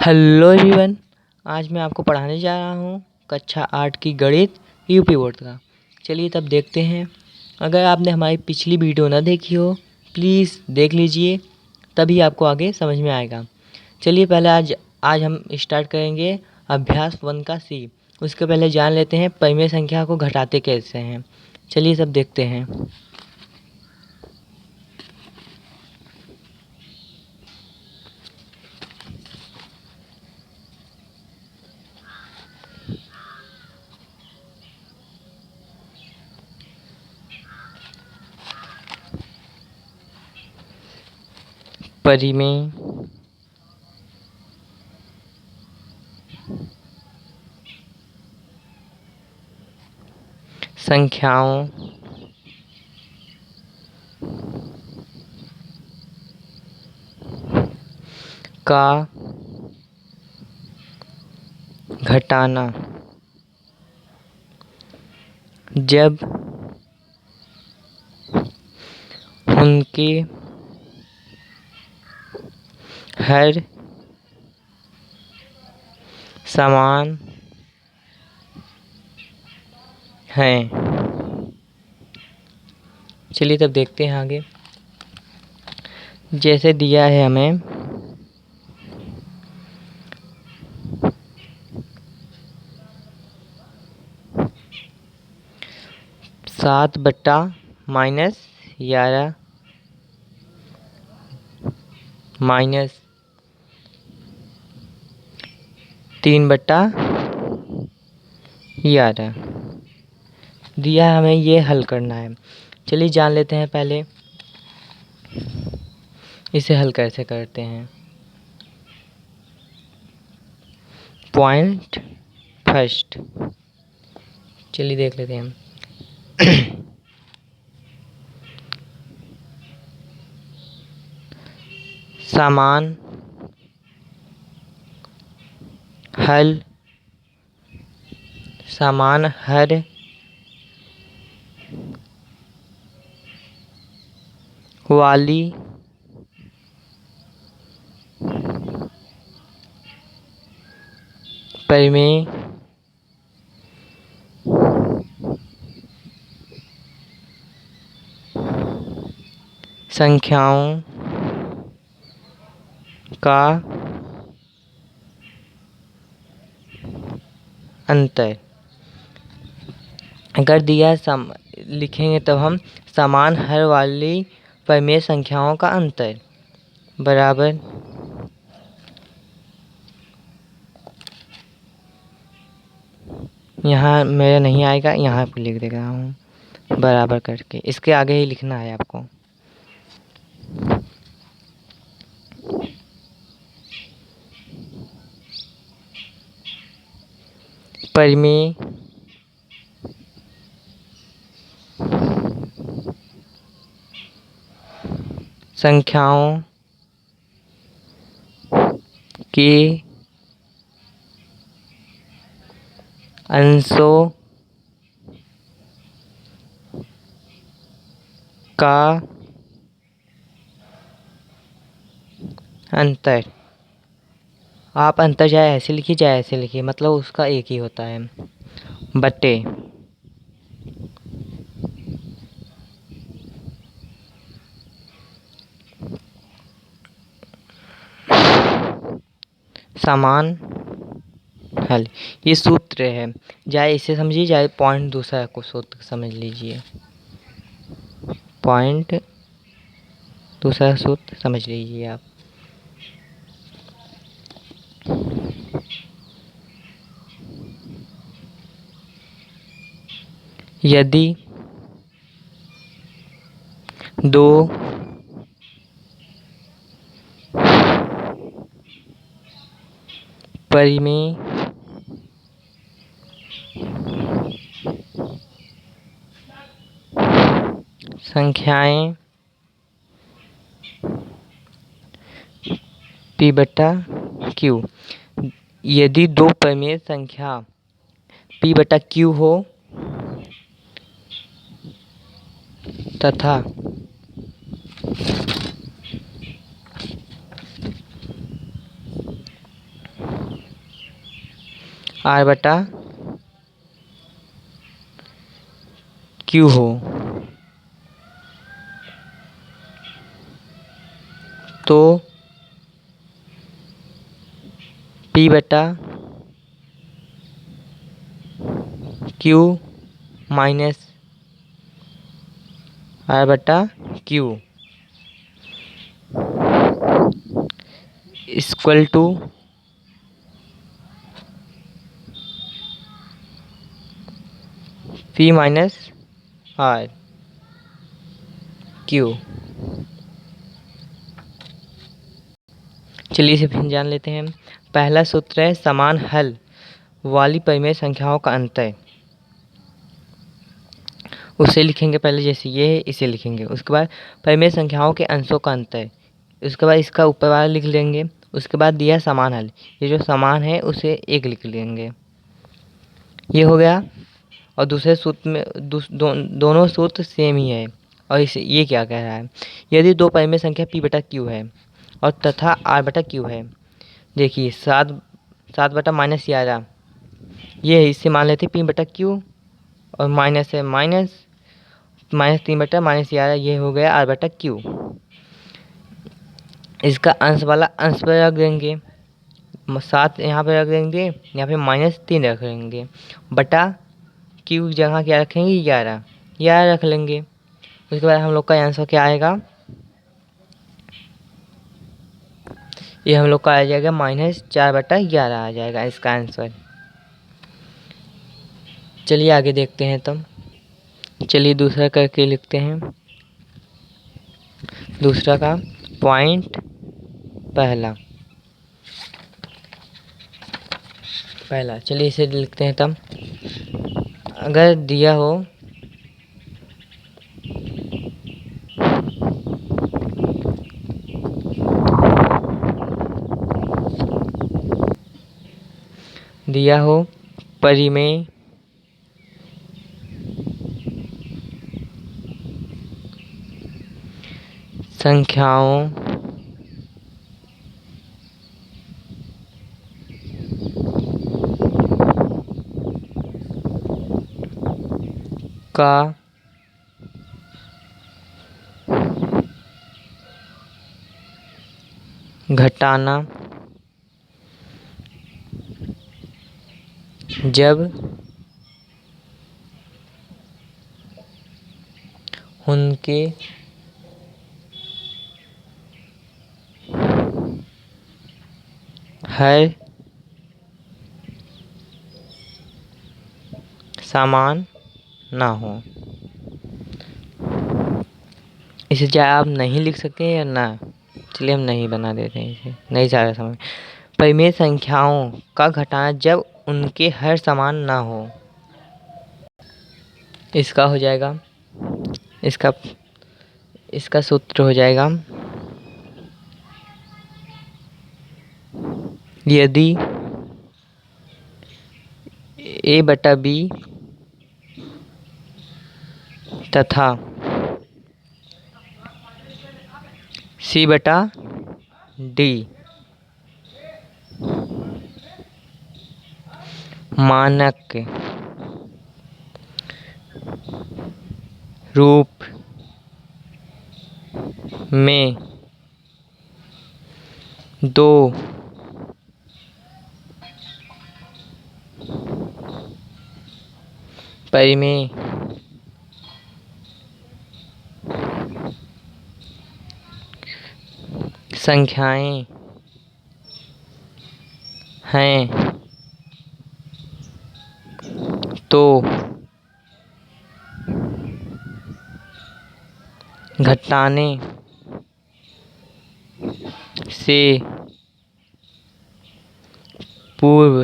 Hello everyone. आज मैं आपको पढ़ाने जा रहा हूँ कक्षा 8 की गणित यूपी बोर्ड का। चलिए तब देखते हैं। अगर आपने हमारी पिछली वीडियो ना देखी हो प्लीज़ देख लीजिए, तभी आपको आगे समझ में आएगा। चलिए पहले आज हम स्टार्ट करेंगे अभ्यास 1 का सी। उसके पहले जान लेते हैं परिमेय संख्या को घटाते कैसे हैं। चलिए सब देखते हैं। परिमेय संख्याओं का घटाना जब उनके हर समान हैं। चलिए तब देखते हैं आगे। जैसे दिया है हमें 7/-11 माइनस 3/11 दिया है हमें, ये हल करना है। चलिए जान लेते हैं पहले इसे हल कैसे करते हैं। पॉइंट फर्स्ट, चलिए देख लेते हैं हम। समान हर वाली परिमेय संख्याओं का अंतर। अगर दिया लिखेंगे तब हम समान हर वाली परिमेय संख्याओं का अंतर बराबर यहाँ मेरा नहीं आएगा, यहाँ पर लिख दे रहा हूँ बराबर करके। इसके आगे ही लिखना है आपको। परिमेय संख्याओं के अंशों का अंतर। आप अंतर चाहे ऐसे लिखिए चाहे ऐसे लिखिए, मतलब उसका एक ही होता है, बटे समान हल। ये सूत्र है, चाहे इसे समझिए चाहे पॉइंट दूसरा को सूत्र समझ लीजिए। पॉइंट दूसरा सूत्र समझ लीजिए आप। यदि दो परिमेय संख्याएं P/Q, यदि दो परिमेय संख्या P/Q हो तथा आर बटा क्यू हो तो पी बटा क्यू माइनस आर बटा Q equal to P minus R Q. चलिए इसे फिर जान लेते हैं। पहला सूत्र है समान हल वाली परिमेय संख्याओं का अंतर। उसे लिखेंगे पहले, जैसे ये है इसे लिखेंगे। उसके बाद परिमेय संख्याओं के अंशों का अंतर। उसके बाद इसका ऊपर वाला लिख लेंगे। उसके बाद दिया समान हल, ये जो समान है उसे एक लिख लेंगे। ये हो गया। और दूसरे सूत्र में दोनों सूत्र सेम ही है। और इसे ये क्या कह रहा है, यदि दो परिमेय संख्या p बटा क्यू है और तथा r बटा क्यू है। देखिए 7/-11 ये है, इससे मान लेते p बटा क्यू और माइनस है -3/-11 ये हो गया r बटा क्यू। इसका अंश वाला अंश पर रख देंगे, 7 यहाँ पे रख देंगे, यहाँ पे -3 रख देंगे, बटा क्यू जगह क्या रखेंगे 11 रख लेंगे। उसके बाद हम लोग का आंसर क्या आएगा, ये हम लोग का आ जाएगा -4/11 आ जाएगा इसका आंसर। चलिए आगे देखते हैं तब। चलिए दूसरा करके लिखते हैं। दूसरा का पॉइंट पहला चलिए इसे लिखते हैं तब। अगर दिया हो परिमेय संख्याओं का घटाना जब उनके हर समान ना हो। इसे चाहे आप नहीं लिख सकते हैं या ना, चलिए हम नहीं बना देते हैं, इसे नहीं चाह रहा समझ। परिमेय संख्याओं का घटाना जब उनके हर समान ना हो। इसका हो जाएगा, इसका सूत्र हो जाएगा, यदि a बटा b तथा c बटा d मानक रूप में दो परिमेय संख्याएं हैं तो घटाने से पूर्व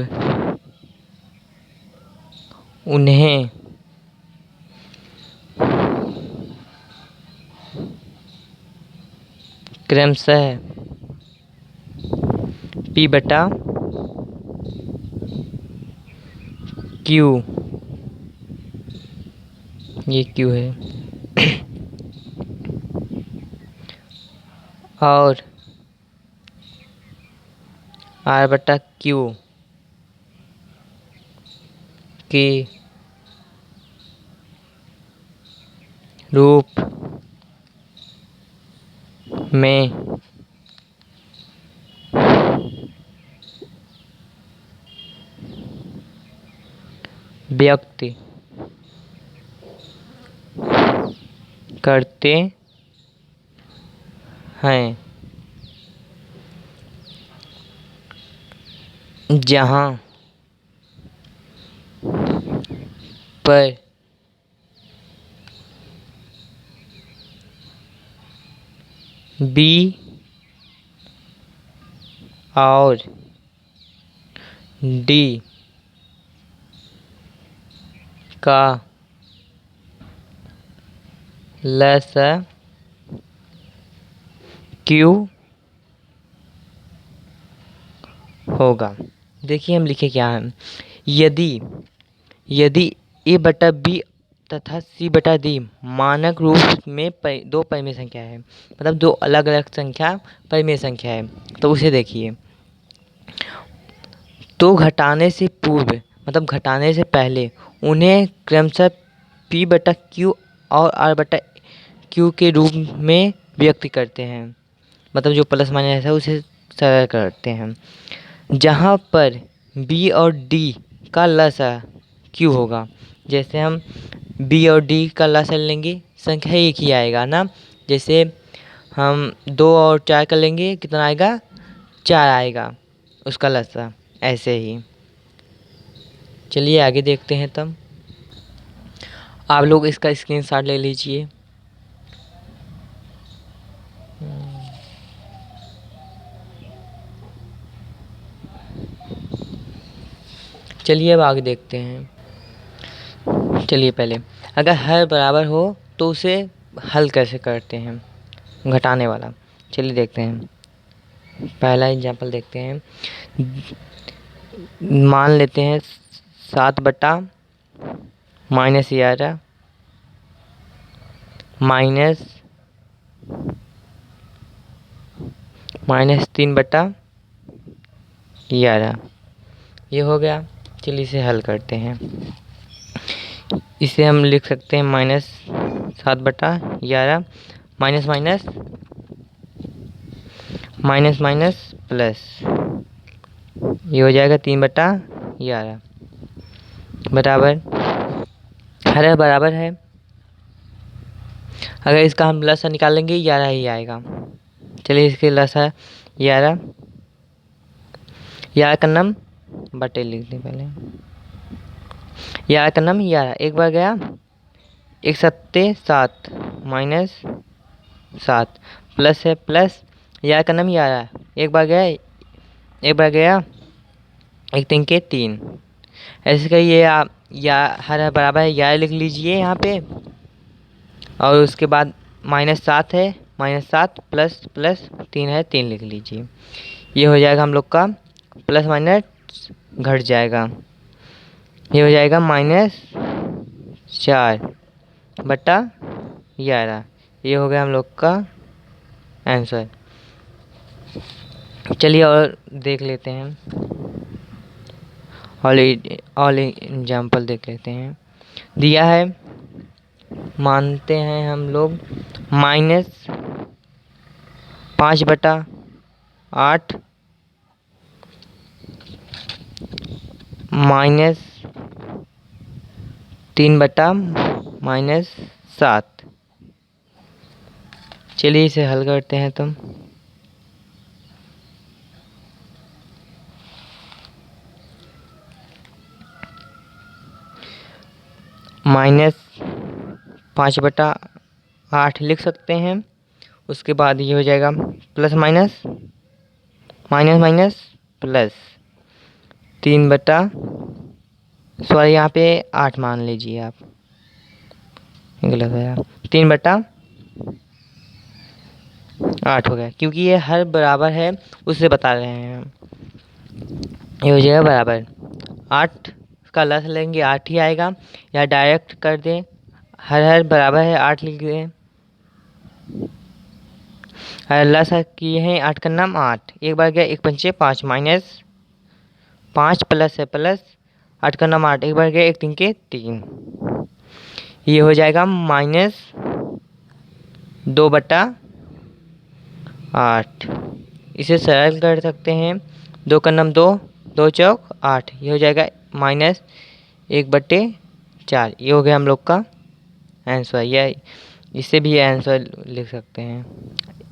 उन्हें क्रमशः p बटा क्यू, ये क्यू है, और r बटा क्यू के रूप में व्यक्त करते हैं, जहाँ पर बी और डी का लसा क्यू होगा। देखिए हम लिखे क्या है, यदि यदि ए बटा बी तथा सी बटा डी मानक रूप में दो परिमेय संख्या है, मतलब दो अलग अलग संख्या परिमेय संख्या है, तो उसे देखिए। तो घटाने से पूर्व मतलब घटाने से पहले उन्हें क्रमशः पी बटा क्यू और आर बटा क्यू के रूप में व्यक्त करते हैं, मतलब जो प्लस माइनस है उसे सरल करते हैं, जहाँ पर बी और डी का लसा क्यू होगा। जैसे हम बी और डी का लसा लेंगे, संख्या एक ही आएगा ना। जैसे हम 2 और 4 का लेंगे, कितना आएगा? 4 आएगा उसका लसा। ऐसे ही चलिए आगे देखते हैं। तब आप लोग इसका स्क्रीनशॉट ले लीजिए। चलिए अब आगे देखते हैं। चलिए पहले अगर हर बराबर हो तो उसे हल कैसे करते हैं, घटाने वाला। चलिए देखते हैं, पहला एग्जाम्पल देखते हैं। मान लेते हैं 7 बटा -11 -3 बटा 11, ये हो गया। चलिए इसे हल करते हैं। इसे हम लिख सकते हैं -7 बटा 11 minus minus minus minus plus, ये हो जाएगा 3 बटा 11 बराबर, हर बराबर है। अगर इसका हम लसा निकालेंगे 11 ही आएगा। चलिए इसके लसा 11 का नाम बटे लिख दें पहले। 11 का नाम 11, एक बार गया, 1 सत्ते 7 माइनस 7 प्लस है प्लस 11 का नाम 11, एक बार गया, एक 3 के 3। ऐसे करिए आप, या हर बराबर है 11 लिख लीजिए यहाँ पे, और उसके बाद -7 है, -7 प्लस प्लस 3 है, 3 लिख लीजिए। ये हो जाएगा हम लोग का प्लस माइनस घट जाएगा, ये हो जाएगा -4 बटा 11। ये हो गया हम लोग का आंसर। चलिए और देख लेते हैं, ऑल एग्जाम्पल देख लेते हैं। दिया है, मानते हैं हम लोग -5 बटा 8 -3 बटा -7। चलिए इसे हल करते हैं। तुम -5 बटा 8 लिख सकते हैं, उसके बाद ये हो जाएगा plus minus minus minus plus 3 बटा, सॉरी यहाँ पे 8 मान लीजिए आप, गलत है, 3 बटा 8 हो गया, क्योंकि ये हर बराबर है उससे बता रहे हैं हम। ये हो जाएगा बराबर 8 का लस लेंगे 8 ही आएगा, या डायरेक्ट कर दें, हर बराबर है 8 लिख दें। लस किए हैं 8 का नाम 8, एक बार गया, 1 पंचे 5 -5 प्लस है प्लस 8 का नाम 8 एक बार गया, एक 3 के 3, ये हो जाएगा -2/8। इसे सरल कर सकते हैं, 2 का नाम 2, 2 चौक 8, ये हो जाएगा -1/4। ये हो गया हम लोग का आंसर। या इससे भी आंसर लिख सकते हैं,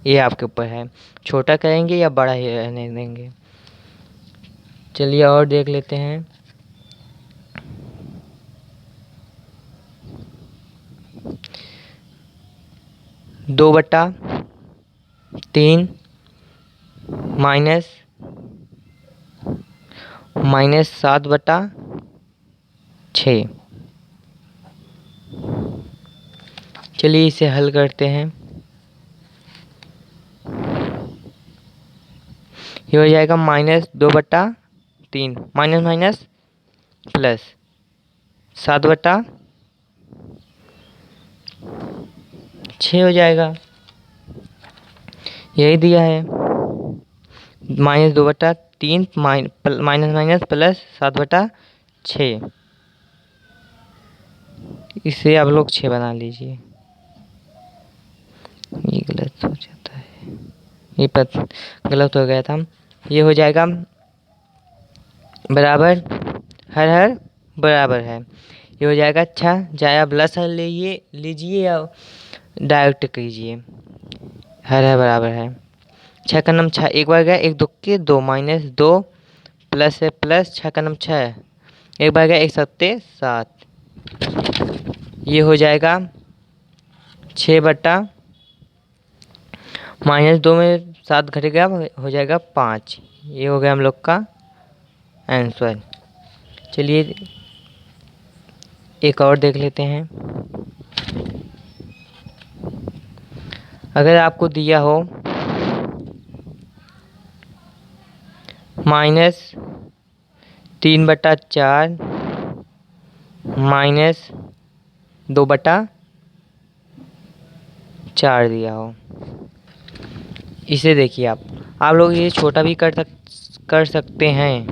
ये आपके ऊपर है, छोटा करेंगे या बड़ा ही रहने देंगे। चलिए और देख लेते हैं। (2/3) -7/6। चलिए इसे हल करते हैं। ये हो जाएगा -2/3 माइनस माइनस प्लस 7/6 हो जाएगा, यही दिया है। -2/3 माइनस माइनस प्लस 7/6, इसे आप लोग 6 बना लीजिए। ये गलत हो जाता है, ये गलत हो गया था। ये हो जाएगा बराबर, हर हर बराबर है, ये हो जाएगा 6, चाहे आप प्लस हर लीजिए या डायरेक्ट कीजिए, हर हर बराबर है। 6 का नाम 6 एक बार गया, एक 2 के 2 -2 प्लस है प्लस 6 का नाम 6 एक बार गया, एक 7 7, ये हो जाएगा 6/, -2 में 7 घटेगा, हो जाएगा 5। ये हो गया हम लोग का आंसर। चलिए एक और देख लेते हैं। अगर आपको दिया हो -3/4 -2/4 दिया हो, इसे देखिए आप लोग ये छोटा भी कर सकते हैं,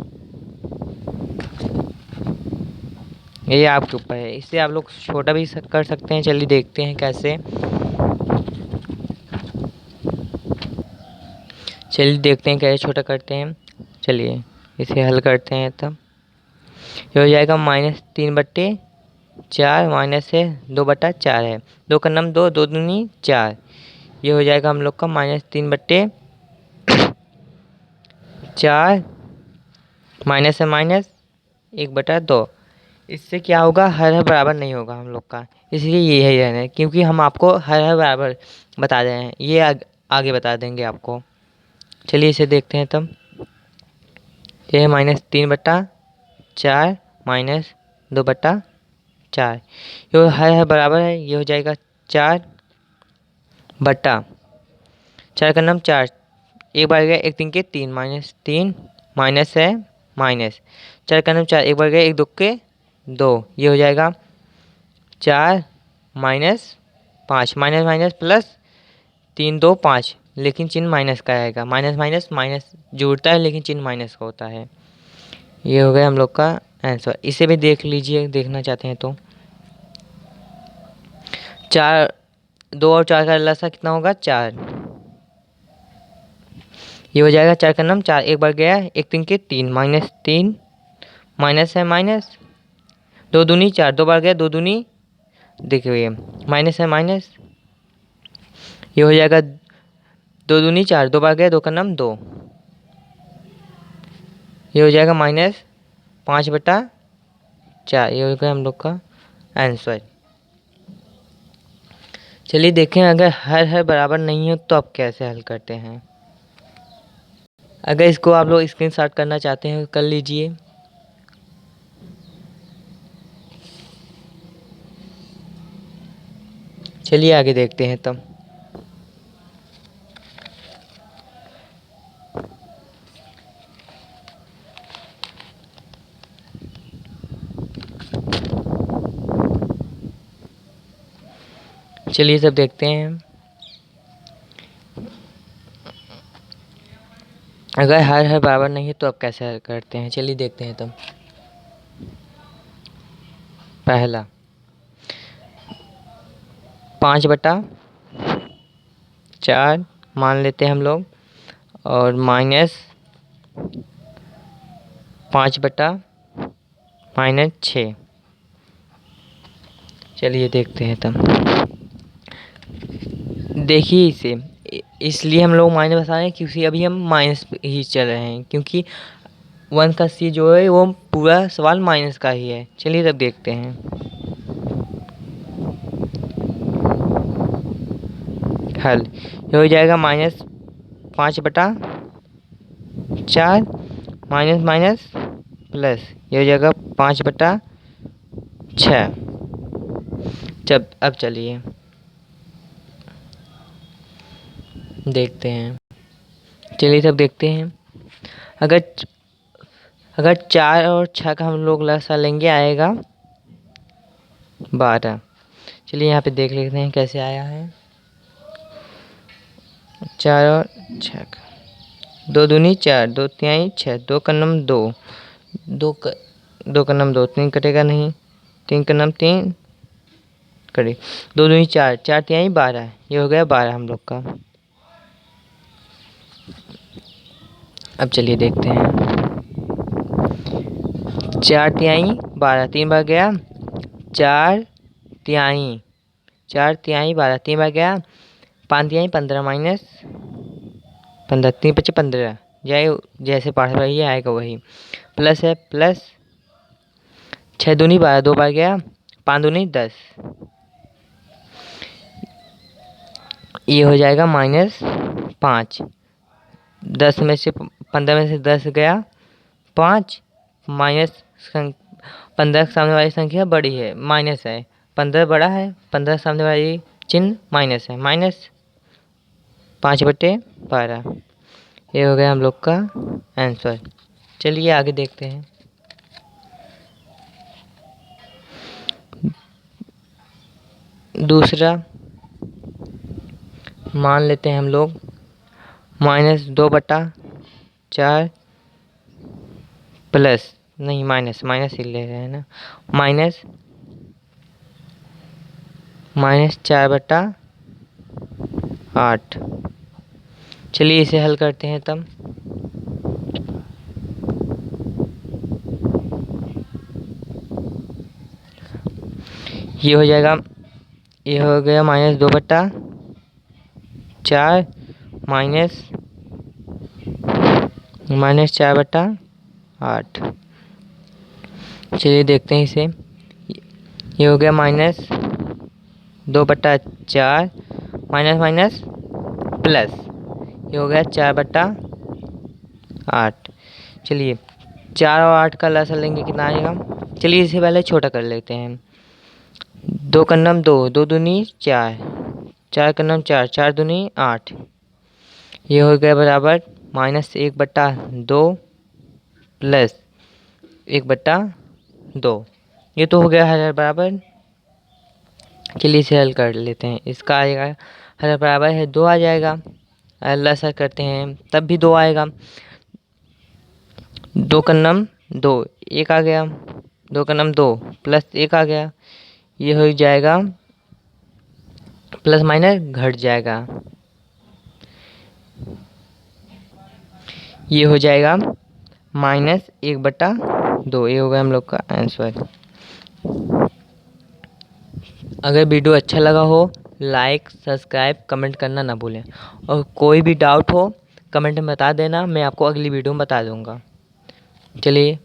ये आपके ऊपर है, इससे आप लोग छोटा भी कर सकते हैं। चलिए देखते हैं कैसे। चलिए देखते हैं कैसे छोटा करते हैं। चलिए इसे हल करते हैं। तब ये हो जाएगा -3/4 माइनस है 2/4 है, 2 का नाम 2, 2 दूनी 4, ये हो जाएगा हम लोग का -3/4 माइनस है माइनस 1/2। इससे क्या होगा, हर हर बराबर नहीं होगा हम लोग का, इसलिए ये है रहना है, क्योंकि हम आपको हर हर बराबर बता रहे हैं, ये आगे बता देंगे आपको। चलिए इसे देखते हैं। तब ये है -3/4 माइनस 2/4, ये हर हर बराबर है, ये हो जाएगा 4/4 का नाम 4 एक बार गया, एक 3 के 3 -3 माइनस है माइनस 4 का नाम 4 एक बार गया, एक 2 के 2, ये हो जाएगा 4 -5 माइनस माइनस प्लस 3 2 5, लेकिन चिन्ह माइनस का आएगा, माइनस माइनस माइनस जुड़ता है लेकिन चिन्ह माइनस का होता है। ये हो गया हम लोग का आंसर। इसे भी देख लीजिए, देखना चाहते हैं तो 4 2 और 4 का लसा कितना होगा 4, ये हो जाएगा 4 का नाम 4 एक बार गया, एक 3 के 3 -3 माइनस है माइनस 2 दूनी 4 दो बार गया, 2 दूनी देखिए माइनस है माइनस, ये हो जाएगा 2 दूनी 4 दो बार गया, 2 का नाम 2, ये हो जाएगा -5/4, ये हो गया हम लोग का आंसर। चलिए देखें, अगर हर हर बराबर नहीं हो तो आप कैसे हल करते हैं। अगर इसको आप लोग स्क्रीनशॉट करना चाहते हैं कर लीजिए। चलिए आगे देखते हैं। तब चलिए सब देखते हैं। अगर हर हर बराबर नहीं है तो आप कैसे हल करते हैं, चलिए देखते हैं। तब पहला 5/4 मान लेते हैं हम लोग, और माइनस 5/-6। चलिए देखते हैं तब। देखिए इसे, इसलिए हम लोग माइनस बता रहे हैं क्योंकि अभी हम माइनस ही चल रहे हैं, क्योंकि 1 का सी जो है वो पूरा सवाल माइनस का ही है। चलिए तब देखते हैं। हल ये हो जाएगा -5/4 माइनस माइनस प्लस, ये हो जाएगा 5/6। अब चलिए देखते हैं। चलिए तब देखते हैं। अगर अगर 4 और 6 का हम लोग लसा लेंगे आएगा 12। चलिए यहाँ पे देख लेते हैं कैसे आया है। 4 और 6 का 2 दूनी 4, 2 तिहाई 6, 2 का नम 2, 2 का नम 2, 3 कटेगा नहीं, 3 का नम 3 कटे, 2 दूनी 4, 4 तिहाई 12, ये हो गया 12 हम लोग का। अब चलिए देखते हैं। 4 तिहाई 12, 3 बार गया, 4 तिहाई 12, 3 बार गया, 5 तिहाई 15 माइनस 15, 3 × 5 = 15, जैसे पढ़ रही है आएगा वही। प्लस है, प्लस 6 दूनी 12, 2 बार गया, 5 दूनी 10, ये हो जाएगा -5। 10 में से 15 में से 10 गया 5, माइनस 15 सामने वाली संख्या बड़ी है, माइनस है, 15 बड़ा है, 15 सामने वाली चिन्ह माइनस है, -5/12। ये हो गया हम लोग का आंसर। चलिए आगे देखते हैं। दूसरा मान लेते हैं हम लोग -2/4 प्लस, नहीं माइनस ही ले रहे हैं ना, -4/8। चलिए इसे हल करते हैं तब। ये हो जाएगा, ये हो गया -2/4 -4/8। चलिए देखते हैं इसे। ये हो गया -2/4 माइनस माइनस प्लस, ये हो गया 4/8। चलिए 4 और 8 का लसा लेंगे कितना आएगा। चलिए इसे पहले छोटा कर लेते हैं। 2 का नम 2, 2 दूनी 4, 4 का नम 4, 4 दूनी 8, ये हो गया बराबर -1/2 प्लस 1/2। ये तो हो गया हर बराबर। चलिए इसे हल कर लेते हैं। इसका आएगा हर बराबर है 2 आ जाएगा, लसा करते हैं तब भी 2 आएगा। 2 का नम 2, 1 आ गया, 2 का नम 2 प्लस 1 आ गया, ये हो जाएगा प्लस माइनस घट जाएगा, ये हो जाएगा -1/2। ये हो गया हम लोग का आंसर। अगर वीडियो अच्छा लगा हो लाइक सब्सक्राइब कमेंट करना ना भूलें, और कोई भी डाउट हो कमेंट में बता देना, मैं आपको अगली वीडियो में बता दूंगा। चलिए।